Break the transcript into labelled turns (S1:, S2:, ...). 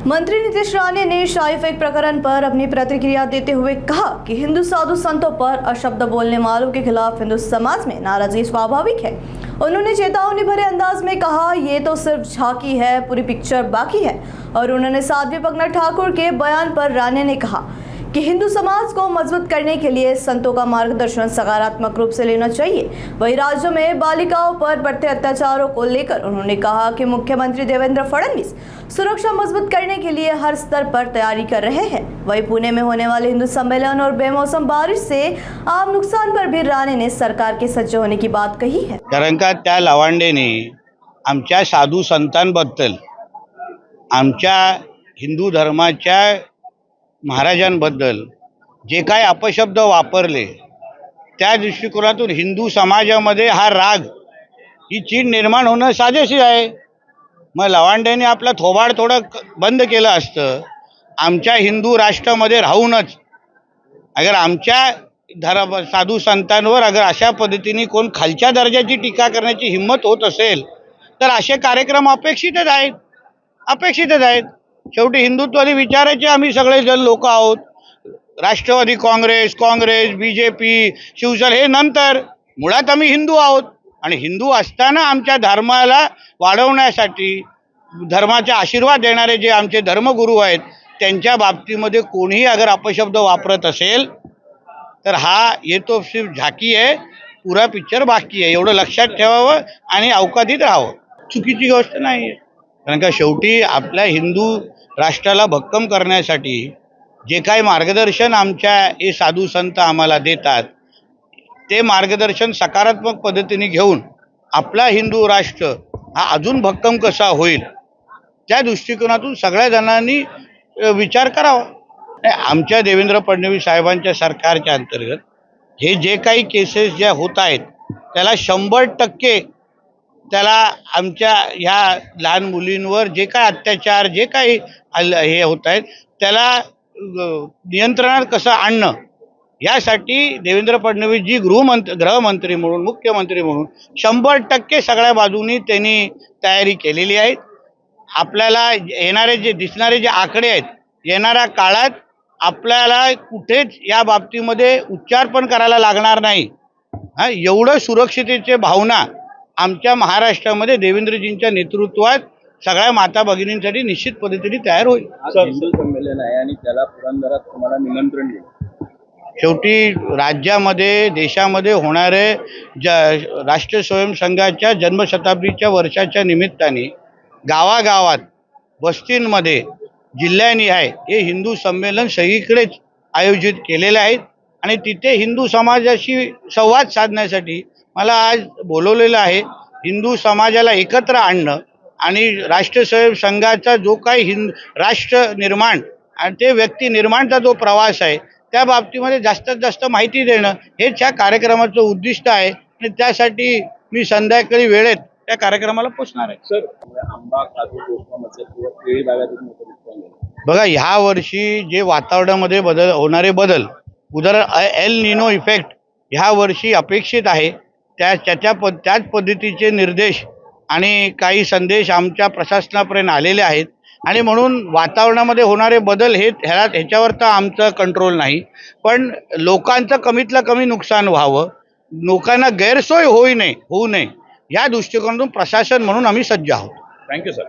S1: मंत्री नीतीश राणे ने शाही फेक प्रकरण पर अपनी प्रतिक्रिया देते हुए कहा कि हिंदू साधु संतों पर अशब्द बोलने वालों के खिलाफ हिंदू समाज में नाराजगी स्वाभाविक है। उन्होंने चेतावनी भरे अंदाज में कहा, ये तो सिर्फ झांकी है, पूरी पिक्चर बाकी है। और उन्होंने साध्वी प्रज्ञा ठाकुर के बयान पर राणे ने कहा कि हिंदू समाज को मजबूत करने के लिए संतों का मार्गदर्शन सकारात्मक रूप से लेना चाहिए। वहीं राज्य में बालिकाओं पर बढ़ते अत्याचारों को लेकर उन्होंने कहा कि मुख्यमंत्री देवेंद्र फडणवीस सुरक्षा मजबूत करने के लिए हर स्तर पर तैयारी कर रहे हैं। वहीं पुणे में होने वाले हिंदू सम्मेलन और बेमौसम बारिश से आम नुकसान पर भी राणे ने सरकार के सज्ज होने की बात कही है।
S2: कारण का त्या लवांडेने आमच्या साधू संतांबद्दल, आमच्या हिंदू धर्माच्या महाराजांबद्दल जे काय अपशब्द वापरले, त्या दृष्टिकोनातून हिंदू समाजामध्ये हा राग, ही चीड निर्माण होणं साजेशी आहे। मग लवांडेने आपला थोबाड थोडं बंद केलं असतं, आमच्या हिंदू राष्ट्रामध्ये राहूनच अगर आमच्या साधू संतांवर अगर अशा पद्धतीने कोण खालच्या दर्जाची टीका करण्याची हिंमत होत असेल तर असे कार्यक्रम अपेक्षितच आहेत। शेवटी हिंदुत्वादी विचाराचे आम्ही सगळे जण लोक आहोत। राष्ट्रवादी काँग्रेस, बीजेपी, शिवसेना हे नंतर, मुळात आम्ही हिंदू आहोत आणि हिंदू असताना आमच्या धर्माला वाढवण्यासाठी धर्माचे आशीर्वाद देणारे जे आमचे धर्मगुरू आहेत त्यांच्या बाबतीमध्ये कोणीही अगर अपशब्द वापरत असेल तर ये तो सिर्फ झाकी आहे, पुरा पिक्चर बाकी आहे, एवढं लक्षात ठेवावं आणि अवकाशीत राहावं। चुकीची गोष्ट नाही आहे, कारण का शेवटी आपल्या हिंदू राष्ट्राला भक्कम करण्यासाठी जे काही मार्गदर्शन आमच्या हे साधू संत आम्हाला देतात ते मार्गदर्शन सकारात्मक पद्धतीने घेऊन आपला हिंदू राष्ट्र हा अजून भक्कम कसा होईल त्या दृष्टिकोनातून सगळ्या जणांनी विचार करावा। आमच्या देवेंद्र फडणवीस साहेबांच्या सरकारच्या अंतर्गत हे जे काही केसेस ज्या होत आहेत त्याला 100% त्याला आमच्या ह्या लहान मुलींवर जे काही अत्याचार, जे काही हे होत आहेत त्याला नियंत्रणात कसं आणणं यासाठी देवेंद्र फडणवीस जी गृहमंत्री म्हणून, मुख्यमंत्री म्हणून 100% सगळ्या बाजूनी त्यांनी तयारी केलेली आहे। आपल्याला येणारे जे दिसणारे जे आकडे आहेत, येणाऱ्या काळात आपल्याला कुठेच या बाबतीमध्ये उच्चार पण करायला लागणार नाही। एवढं सुरक्षितेचे भावना आमच्या महाराष्ट्रामध्ये देवेंद्रजींच्या नेतृत्वात सगळ्या माता भगिनींसाठी निश्चित पद्धतीने तयार होईल।
S3: हिंदू संमेलन आहे आणि त्याला पुरंदरात तुम्हाला निमंत्रण दिलं।
S2: शेवटी राज्यामध्ये, देशामध्ये होणारे राष्ट्रीय स्वयंसंघाच्या जन्मशताब्दीच्या वर्षाच्या निमित्ताने गावागावात, वस्तींमध्ये, जिल्ह्यानिहाय हे हिंदू संमेलन सगळीकडेच आयोजित केलेले आहेत आणि तिथे हिंदू समाजाशी संवाद साधण्यासाठी मला आज बोलवलेलं आहे। हिंदू समाजाला एकत्र आणणं आणि राष्ट्रीय स्वयंसंघाचा जो काही राष्ट्र निर्माण आणि ते व्यक्ती निर्माणचा जो प्रवास आहे त्या बाबतीमध्ये जास्तीत जास्त माहिती देणं हेच ह्या कार्यक्रमाचं उद्दिष्ट आहे आणि त्यासाठी मी संध्याकाळी वेळेत त्या कार्यक्रमाला पोचणार आहे।
S3: सर, आंबा काजू कोकणामध्ये किंवा केळी बागायतीत
S2: बघा, ह्या वर्षी जे वातावरणामध्ये होणारे बदल, उदाहरण एल निनो इफेक्ट ह्या वर्षी अपेक्षित आहे। त्याच पद्धतीचे निर्देश आणि काही संदेश आमच्या प्रशासनापर्यंत आलेले आहेत आणि म्हणून वातावरणामध्ये होणारे बदल ह्याच्यावर तर आमचं कंट्रोल नाही, पण लोकांचं कमीतलं कमी नुकसान व्हावं, लोकांना गैरसोय होऊ नये या दृष्टिकोनातून प्रशासन म्हणून आम्ही सज्ज आहोत।
S3: Thank you sir.